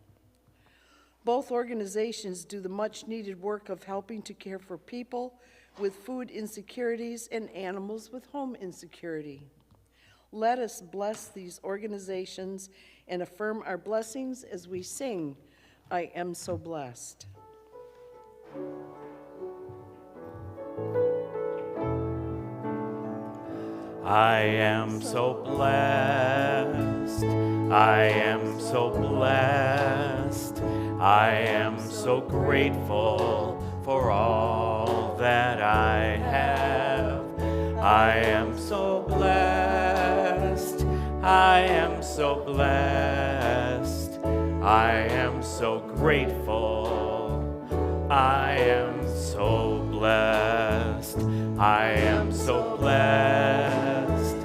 Both organizations do the much-needed work of helping to care for people with food insecurities and animals with home insecurity. Let us bless these organizations and affirm our blessings as we sing, I Am So Blessed. I am so blessed. I am so blessed. I am so grateful for all that I have. I am so blessed. I am so blessed. I am so grateful. I am so blessed. I am so blessed.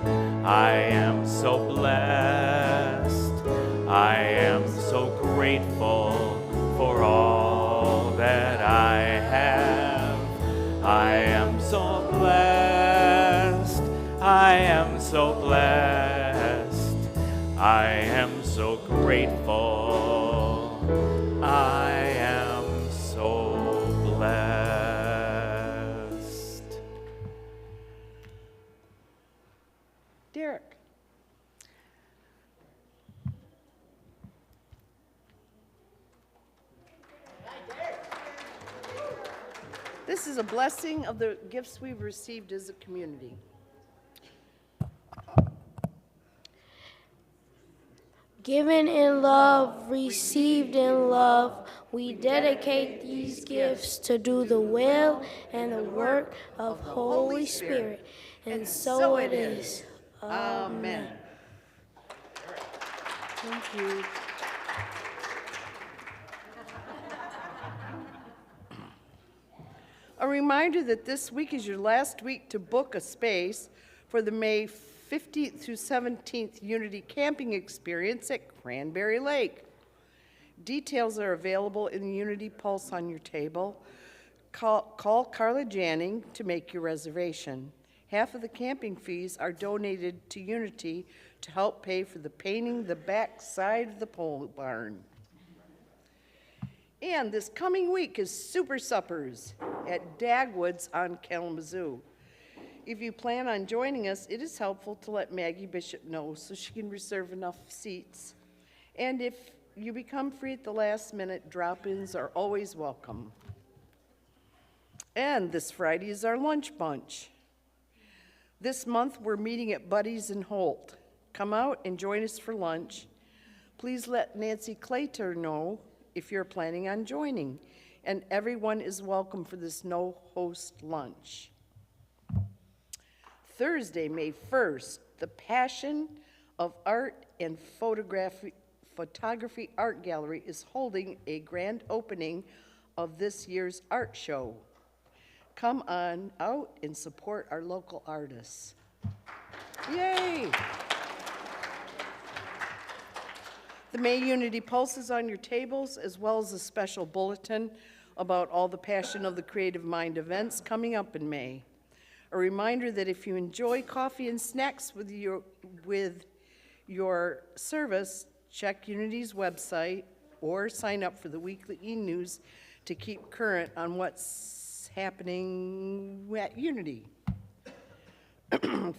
I am so blessed. I am so grateful for all that I have. I am so blessed. I am so blessed. I am so grateful. I am so blessed. Derek. This is a blessing of the gifts we've received as a community. Given in love, received in love, we dedicate these gifts to do the will and the work of Holy Spirit. And so it is. Amen. Thank you. A reminder that this week is your last week to book a space for the May 15th through 17th Unity Camping Experience at Cranberry Lake. Details are available in the Unity Pulse on your table. Call Carla Janning to make your reservation. Half of the camping fees are donated to Unity to help pay for the painting the back side of the pole barn. And this coming week is Super Suppers at Dagwood's on Kalamazoo. If you plan on joining us, it is helpful to let Maggie Bishop know so she can reserve enough seats. And if you become free at the last minute, drop-ins are always welcome. And this Friday is our lunch bunch. This month, we're meeting at Buddy's in Holt. Come out and join us for lunch. Please let Nancy Claytor know if you're planning on joining, and everyone is welcome for this no-host lunch. Thursday, May 1st, the Passion of Art and Photography Art Gallery is holding a grand opening of this year's art show. Come on out and support our local artists. Yay! The May Unity Pulse is on your tables, as well as a special bulletin about all the Passion of the Creative Mind events coming up in May. A reminder that if you enjoy coffee and snacks with your service, check Unity's website or sign up for the weekly e-news to keep current on what's happening at Unity.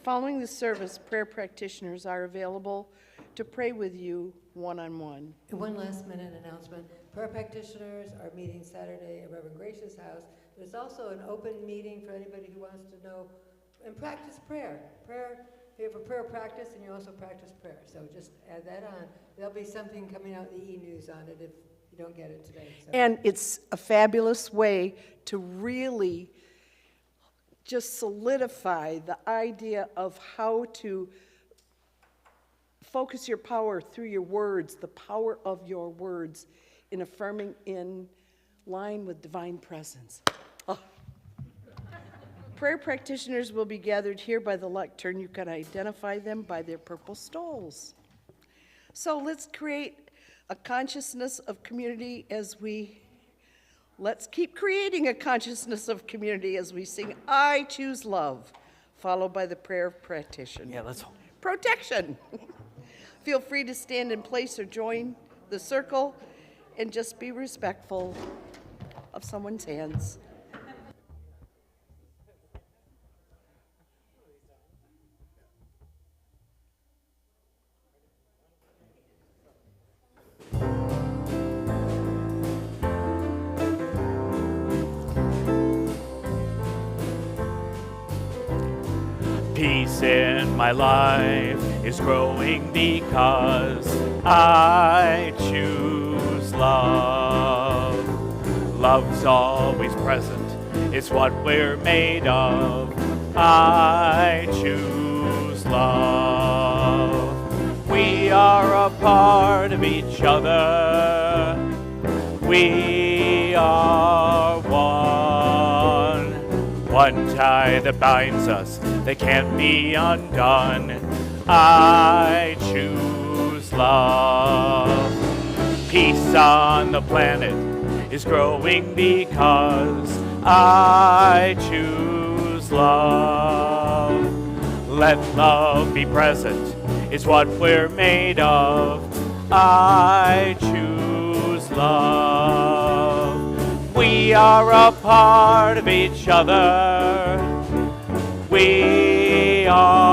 Following the service, prayer practitioners are available to pray with you one-on-one. One last minute announcement. Prayer practitioners are meeting Saturday at Reverend Gracious' house. There's also an open meeting for anybody who wants to know and practice prayer. You have a prayer practice and you also practice prayer. So just add that on. There'll be something coming out in the e-news on it if you don't get it today. So. And it's a fabulous way to really just solidify the idea of how to focus your power through your words, the power of your words in affirming in line with divine presence. Oh. Prayer practitioners will be gathered here by the lectern. You can identify them by their purple stoles. So let's create a consciousness of community let's keep creating a consciousness of community as we sing I Choose Love, followed by the prayer of protection. Yeah, let's. Protection. Feel free to stand in place or join the circle and just be respectful of someone's hands. Peace in my life is growing because I choose love. Love's always present, it's what we're made of. I choose love. We are a part of each other. We are one. One tie that binds us that can't be undone. I choose love. Peace on the planet is growing because I choose love. Let love be present is what we're made of. I choose love. We are a part of each other. We are